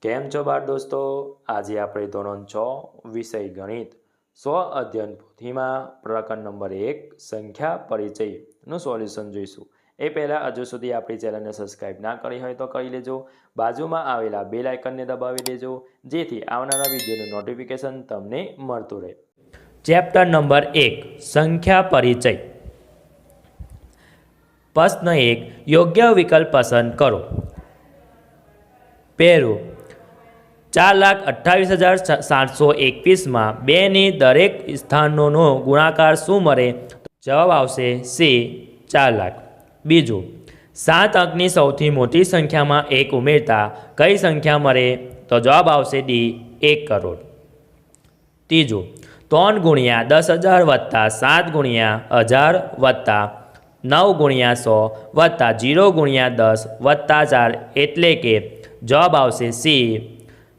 કેમ છો બાળ દોસ્તો? આજે આપણે ધોરણ 6 વિષય ગણિત સ્વ અધ્યયન પોથીમાં પ્રકરણ નંબર 1 સંખ્યા પરિચયનું સોલ્યુશન જોઈશું. એ પહેલાં હજુ સુધી આપણી ચેનલને સબસ્ક્રાઈબ ના કરી હોય તો કરી લેજો. બાજુમાં આવેલા બેલ આઇકનને દબાવી દેજો જેથી આવનારા વિડીયોનું નોટિફિકેશન તમને મળતું રહે. ચેપ્ટર નંબર 1 સંખ્યા પરિચય. પ્રશ્ન 1 યોગ્ય વિકલ્પ પસંદ કરો. પહેલું 4,28,721 બેની દરેક સ્થાનોનો ગુણાકાર શું મળે? જવાબ આવશે સી 4 લાખ. બીજું 7 અંકની સૌથી મોટી સંખ્યામાં 1 ઉમેરતા કઈ સંખ્યા મળે? તો જવાબ આવશે ડી 1 કરોડ. ત્રીજું 3 ગુણ્યા 10,000 વત્તા 7 ગુણ્યા 1000 વત્તા 9 ગુણ્યા 100 વત્તા 0 ગુણ્યા 10 વત્તા 4 એટલે કે જવાબ આવશે સી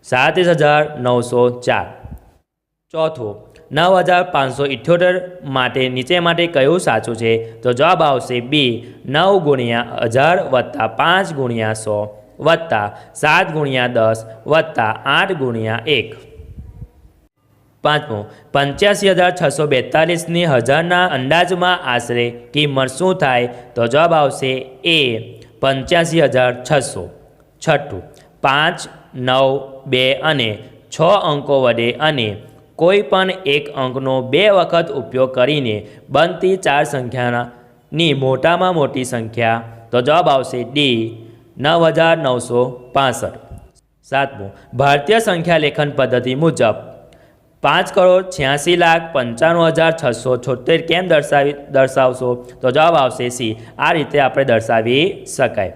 37,904. ચોથું 9,578 માટે નીચે માટે કયું સાચું છે? તો જવાબ આવશે બી 9 ગુણ્યા 1000 વત્તા 5 ગુણ્યા 100 વત્તા 7 ગુણ્યા 10 વત્તા 8 ગુણ્યા 1. પાંચમું 85,642ની હજારના અંદાજમાં આશરે કિંમત શું થાય? તો જવાબ આવશે એ 85,600. છઠ્ઠું 5, 9, 2 અને 6 અંકો વડે અને કોઈ પણ એક અંકનો 2 વખત ઉપયોગ કરીને બનતી 4 સંખ્યાની મોટામાં મોટી સંખ્યા? તો જવાબ આવશે ડી 9,965. સાતમું ભારતીય સંખ્યા લેખન પદ્ધતિ મુજબ 5,86,95,676 કેમ દર્શાવશો? તો જવાબ આવશે સી આ રીતે આપણે દર્શાવી શકાય.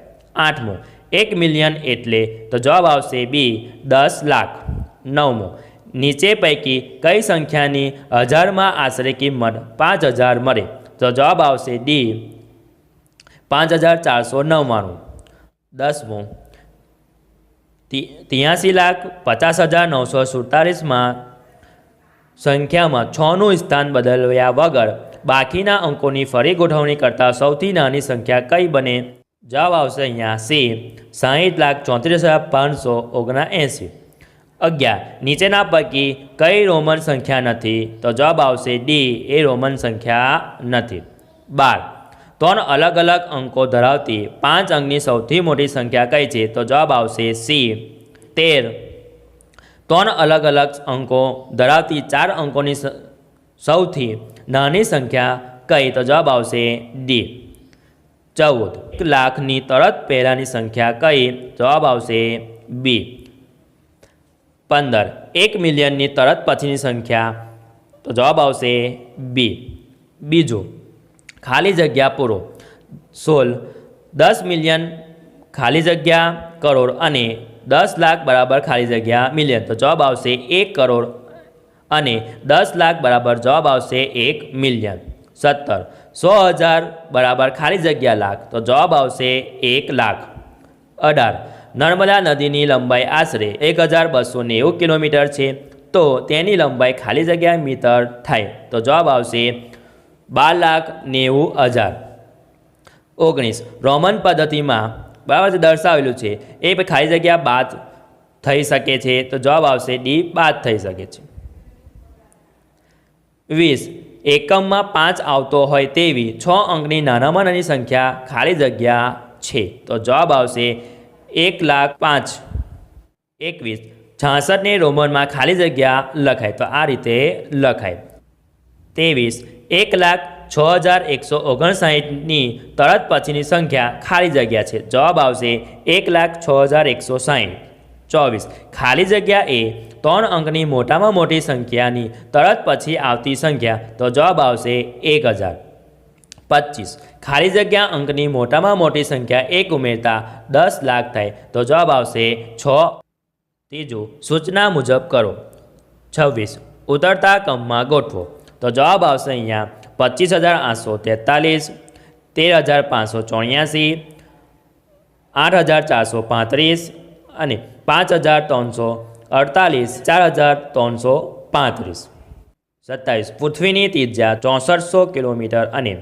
આઠમું 1 મિલિયન એટલે? તો જવાબ આવશે બી 10 લાખ. નવમું નીચે પૈકી કઈ સંખ્યાની હજારમાં આશરે કિંમત 5,000 મળે? તો જવાબ આવશે ડી 5,499. દસમું 83,50,947 સંખ્યામાં 6નું સ્થાન બદલ્યા વગર બાકીના અંકોની ફરી ગોઠવણી કરતાં સૌથી નાની સંખ્યા કઈ બને? જવાબ આવશે અહીંયા સી 60,34,579. 11 નીચેના પૈકી કઈ રોમન સંખ્યા નથી? તો જવાબ આવશે ડી એ રોમન સંખ્યા નથી. 12 3 અલગ અલગ અંકો ધરાવતી 5 અંકની સૌથી મોટી સંખ્યા કઈ છે? તો જવાબ આવશે સી 13 3 અલગ અલગ અંકો ધરાવતી 4 અંકોની સૌથી નાની સંખ્યા કઈ? તો જવાબ આવશે ડી 14 1 લાખની તરત પહેલાંની સંખ્યા કઈ? જવાબ આવશે બી 15 1 મિલિયનની તરત પછીની સંખ્યા? તો જવાબ આવશે બી. બીજું ખાલી જગ્યા પૂરો. 16 10 મિલિયન ખાલી જગ્યા કરોડ અને 10 લાખ બરાબર ખાલી જગ્યા મિલિયન? તો જવાબ આવશે 1 કરોડ અને 10 લાખ બરાબર જવાબ આવશે 1 મિલિયન. 17 100,000 બરાબર ખાલી જગ્યા લાખ? તો જવાબ આવશે 1 લાખ. 18 નર્મદા નદીની લંબાઈ આશરે 1,290 કિલોમીટર છે તો તેની લંબાઈ ખાલી જગ્યા મીટર થાય? તો જવાબ આવશે 12,90,000. 19 રોમન પદ્ધતિમાં બરાબર દર્શાવેલું છે એ ખાલી જગ્યા બાદ થઈ શકે છે? તો જવાબ આવશે ડી બાદ થઈ શકે છે. 20 એકમમાં 5 આવતો હોય તેવી 6 અંકની નાનામાં નાની સંખ્યા ખાલી જગ્યા છે? તો જવાબ આવશે 1,05,000. 21 66ને રોમનમાં ખાલી જગ્યા લખાય? તો આ રીતે લખાય. 23 1,06,159ની તરત પછીની સંખ્યા ખાલી જગ્યા છે? જવાબ આવશે 1,06,160. 24 ખાલી જગ્યા એ 3 અંકની મોટામાં મોટી સંખ્યાની તરત પછી આવતી સંખ્યા? તો જવાબ આવશે 1,000. 25 ખાલી જગ્યા અંકની મોટામાં મોટી સંખ્યા 1 ઉમેરતા 10 લાખ થાય? તો જવાબ આવશે 6. ત્રીજું સૂચના મુજબ કરો. 26 ઉતરતા ક્રમમાં ગોઠવો. તો જવાબ આવશે અહીંયા 25,843, 13,584, 8,435 અને 5,348, 4,335. 27 પૃથ્વીની ત્રિજ્યા 6400 કિલોમીટર અને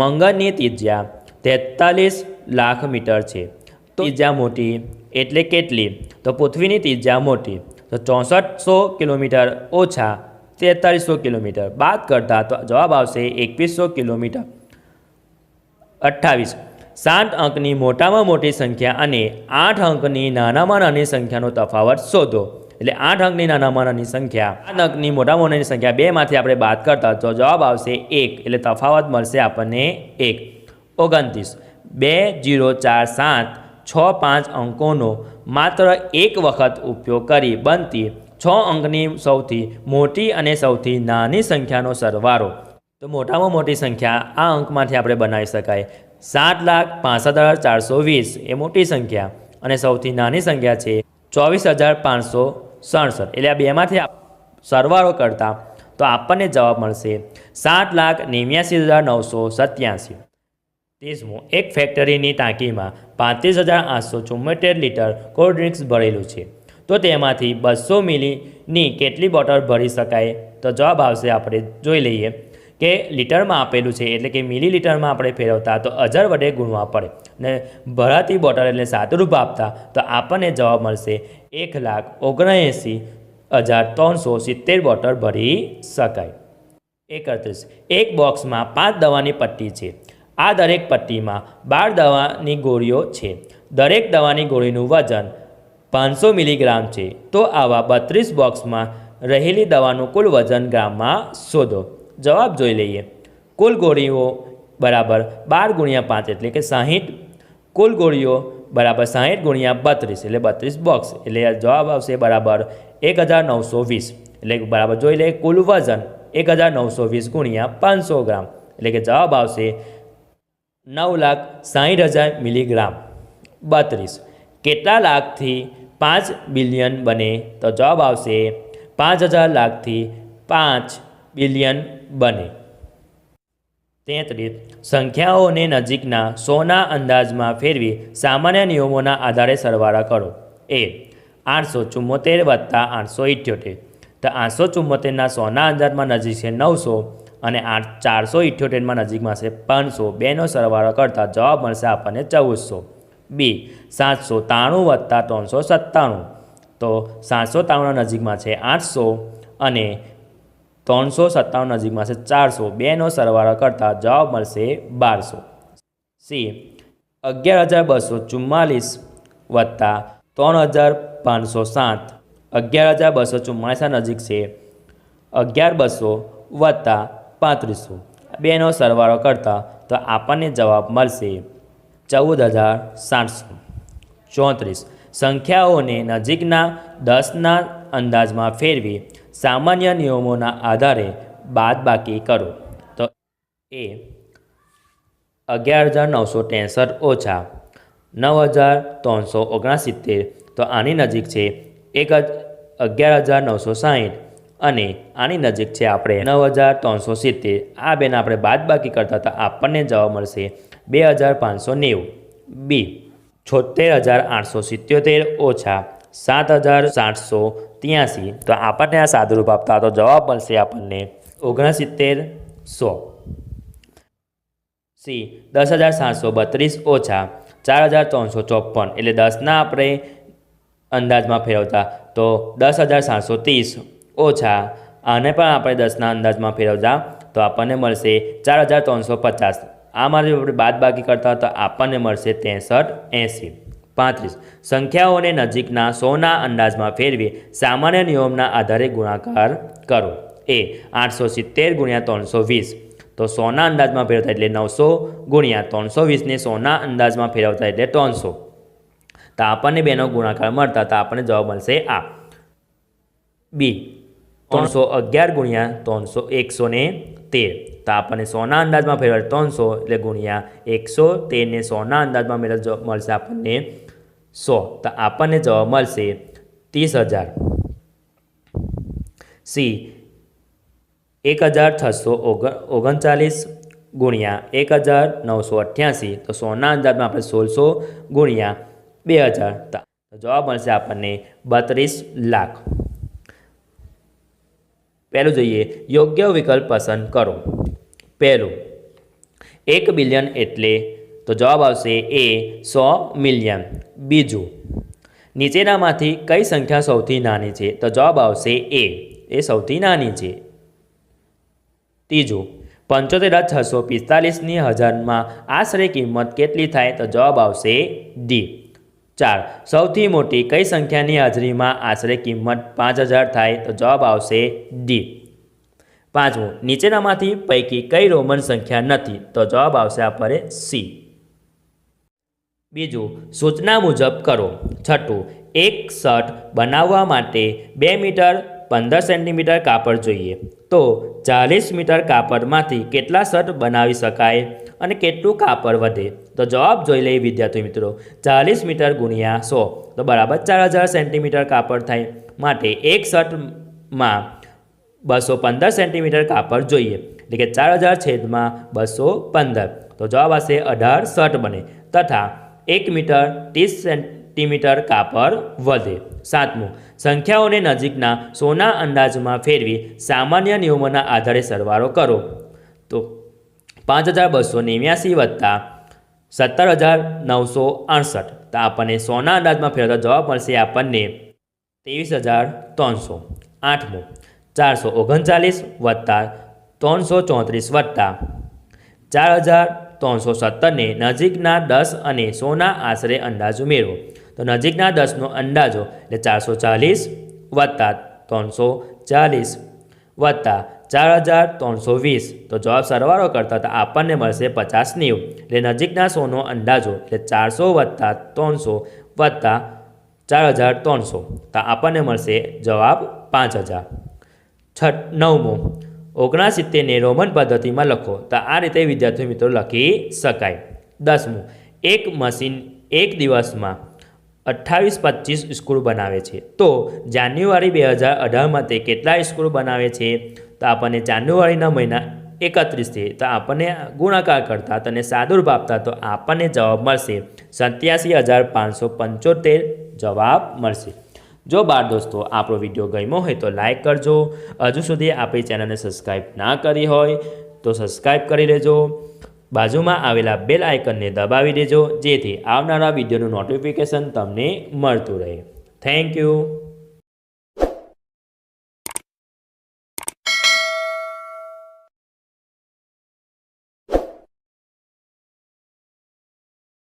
મંગળની ત્રિજ્યા 43 લાખ મીટર છે ત્રિજ્યા મોટી એટલે કેટલી? તો પૃથ્વીની ત્રિજ્યા મોટી, તો 6400 કિલોમીટર ઓછા 4300 કિલોમીટર બાદ કરતા તો જવાબ આવશે 2100 કિલોમીટર. 28. 7 અંકની મોટામાં મોટી સંખ્યા અને 8 અંકની નાનામાં નાની સંખ્યાનો તફાવત શોધો. એટલે 8 અંકની નાનામાં નાની સંખ્યા 8 અંકની મોટામાં નાની સંખ્યા બેમાંથી આપણે બાદ કરતા તો જવાબ આવશે 1, એટલે તફાવત મળશે આપણને 1. 29. 2 0 4 7 6 5 અંકોનો માત્ર એક વખત ઉપયોગ કરી બનતી 6 અંકની સૌથી મોટી અને સૌથી નાની સંખ્યાનો સરવાળો. તો મોટામાં મોટી સંખ્યા આ અંકમાંથી આપણે બનાવી શકાય. 7,65,420 એ મોટી સંખ્યા અને સૌથી નાની સંખ્યા છે 24,567. એટલે આ બેમાંથી સરવાળો કરતા તો આપણને જવાબ મળશે 7,89,987. 30. એક ફેક્ટરીની ટાંકીમાં 35,874 લીટર કોલ્ડ ડ્રિંક્સ ભરેલું છે, તો તેમાંથી 200 મિલીની કેટલી બોટલ ભરી શકાય? તો જવાબ આવશે, આપણે જોઈ લઈએ કે લીટરમાં આપેલું છે એટલે કે મિલીલીટરમાં આપણે ફેરવતા તો 1000 વડે ગુણવા પડે ને ભરાતી બોટલ એટલે સાદુરૂપ આપતા તો આપણને જવાબ મળશે 1,79,370 બોટલ ભરી શકાય. 31. એક બોક્સમાં 5 દવાની પટ્ટી છે. આ દરેક પટ્ટીમાં 12 દવાની ગોળીઓ છે. દરેક દવાની ગોળીનું વજન 500 મિલીગ્રામ છે. તો આવા 32 બોક્સમાં રહેલી દવાનું કુલ વજન ગ્રામમાં શોધો. જવાબ જોઈ લઈએ. કુલ ગોળીઓ બરાબર 12 ગુણ્યા 5 એટલે કે 60. કુલ ગોળીઓ બરાબર 60 ગુણ્યા 32 એટલે 32 બોક્સ એટલે જવાબ આવશે બરાબર 1920. એટલે બરાબર જોઈ લઈએ કુલ વજન 1920 ગુણ્યા 500 ગ્રામ એટલે કે જવાબ આવશે 9,60,000 મિલીગ્રામ. 32. કેટલા લાખથી 5 બિલિયન બને? તો જવાબ આવશે 5000 લાખથી 5 બિલિયન બને. 33. સંખ્યાઓને નજીકના 100ના અંદાજમાં ફેરવી સામાન્ય નિયમોના આધારે સરવાળા કરો. એ 874 વત્તા 878. તો 874ના 100ના અંદાજમાં નજીક છે 900 અને 478માં નજીકમાં છે 500. બેનો સરવાળો કરતા જવાબ મળશે આપણને 1400. બી 793 વત્તા 397. તો 793 નજીકમાં છે 800 અને 397 નજીકમાં છે 400. બેનો સરવાળો કરતા જવાબ મળશે 1200. સી 11,244 વત્તા 3,507. 11,244 નજીક છે 11,200 વત્તા 3500. બેનો સરવાળો કરતા તો આપણને જવાબ મળશે 14,700. 34. સંખ્યાઓને નજીકના 10ના અંદાજમાં ફેરવી સામાન્ય નિયમોના આધારે બાદબાકી કરો. તો એ 11,963 ઓછા 9,369. તો આની નજીક છે 11,960 અને આની નજીક છે આપણે 9,370. આ બેને આપણે બાદબાકી કરતા તો આપણને જવાબ મળશે 2,590. બી 76,877 ઓછા 7,783. તો આપણને આ સાદુરૂપ આપતા તો જવાબ મળશે આપણને 69,100. સી 10,732 ઓછા 4,354. એટલે 10ના આપણે અંદાજમાં ફેરવતા તો 10,730 ઓછા આને પણ આપણે 10ના અંદાજમાં ફેરવતા તો આપણને મળશે 4,350. આમાંથી આપણે બાદબાકી કરતા તો આપણને મળશે 63,80. 35. સંખ્યાઓને નજીકના 100ના અંદાજમાં ફેરવી સામાન્ય નિયમના આધારે ગુણાકાર કરો. એ 870 ગુણ્યા 320. તો 100ના અંદાજમાં ફેરવતા એટલે 900 ગુણ્યા 320ને 100ના અંદાજમાં ફેરવતા એટલે 300. તો આપણને બેનો ગુણાકાર મળતા તો આપણને જવાબ મળશે આ. બી 311 ગુણ્યા 113. તો આપણને 100ના અંદાજમાં ફેરવાય 300 એટલે ગુણ્યા 113 ને 100ના અંદાજમાં મળશે આપણને 100. તો આપણને જવાબ મળશે 30,000. સી 1,639 ગુણ્યા 1,988. તો 100ના અંદાજમાં આપણે 1600 ગુણ્યા 2,000. તો જવાબ મળશે આપણને 32 લાખ. પહેલું જોઈએ યોગ્ય વિકલ્પ પસંદ કરો. પહેલું 1 બિલિયન એટલે તો જવાબ આવશે એ 100 મિલિયન. બીજું, નીચેનામાંથી કઈ સંખ્યા સૌથી નાની છે? તો જવાબ આવશે એ સૌથી નાની છે. ત્રીજું, 75,645ની હજારમાં આશરે કિંમત કેટલી થાય? તો જવાબ આવશે ડી. 4. સૌથી મોટી કઈ સંખ્યાની હાજરીમાં આશરે કિંમત 5,000 થાય? તો જવાબ આવશે ડી. 5. નીચેનામાંથી પૈકી કઈ રોમન સંખ્યા નથી? તો જવાબ આવશે આપણે સી. બીજું, સૂચના મુજબ કરો. 6. એક શર્ટ બનાવવા માટે 2 મીટર 15 સેન્ટીમીટર કાપડ જોઈએ, તો 40 મીટર કાપડમાંથી કેટલા શર્ટ બનાવી શકાય અને કેટલું કાપડ વધે? તો જવાબ જોઈ લઈએ વિદ્યાર્થી મિત્રો. 40 મીટર ગુણ્યા 100 તો બરાબર 4000 સેન્ટીમીટર કાપડ થાય. માટે એક શર્ટમાં 215 સેન્ટીમીટર કાપડ જોઈએ, એટલે કે 4000 છેદમાં 215 તો જવાબ આવશે 18 શર્ટ બને તથા 1 મીટર 30 સેન્ટીમીટર કાપડ વધે. 7. સંખ્યાઓને નજીકના સોના અંદાજમાં ફેરવી સામાન્ય નિયમોના આધારે સરવાળો કરો. તો 5289 વત્તા 17,968 તો આપણને સોના અંદાજમાં ફેરવતા જવાબ મળશે આપણને 23,300. 8. 439 વત્તા 334 વત્તા 4,317ને નજીકના 10 અને સોના આશરે અંદાજ ઉમેરો. તો નજીકના 10નો અંદાજો એટલે 440 વત્તા 340 વત્તા 4,320 તો જવાબ સરવાળો કરતા તો આપણને મળશે 50-90. એટલે નજીકના 100નો અંદાજો એટલે 400 વત્તા 300 વત્તા 4,300 તો આપણને મળશે જવાબ 5,000. 9. 79ને રોમન પદ્ધતિમાં લખો. તો આ રીતે વિદ્યાર્થી મિત્રો લખી શકાય. 10. એક મશીન એક દિવસમાં 28-25 સ્ક્રૂ બનાવે છે, તો જાન્યુઆરી 2018માં તે કેટલા સ્ક્રૂ બનાવે છે? તો આપણને જાન્યુઆરીના મહિના 31 છે, તો આપણને ગુણાકાર કરતા અને સાદુર ભાગતા તો આપણને જવાબ મળશે 87,575 જવાબ મળશે. જો બાળ દોસ્તો આપણો વિડીયો ગમ્યો હોય તો લાઈક કરજો. હજુ સુધી આપણી ચેનલને સબસ્ક્રાઈબ ના કરી હોય તો સબસ્ક્રાઈબ કરી લેજો. બાજુમાં આવેલા બેલ આઇકનને દબાવી દેજો, જેથી આવનારા વિડીયોનું નોટિફિકેશન તમને મળતું રહે. Thank you.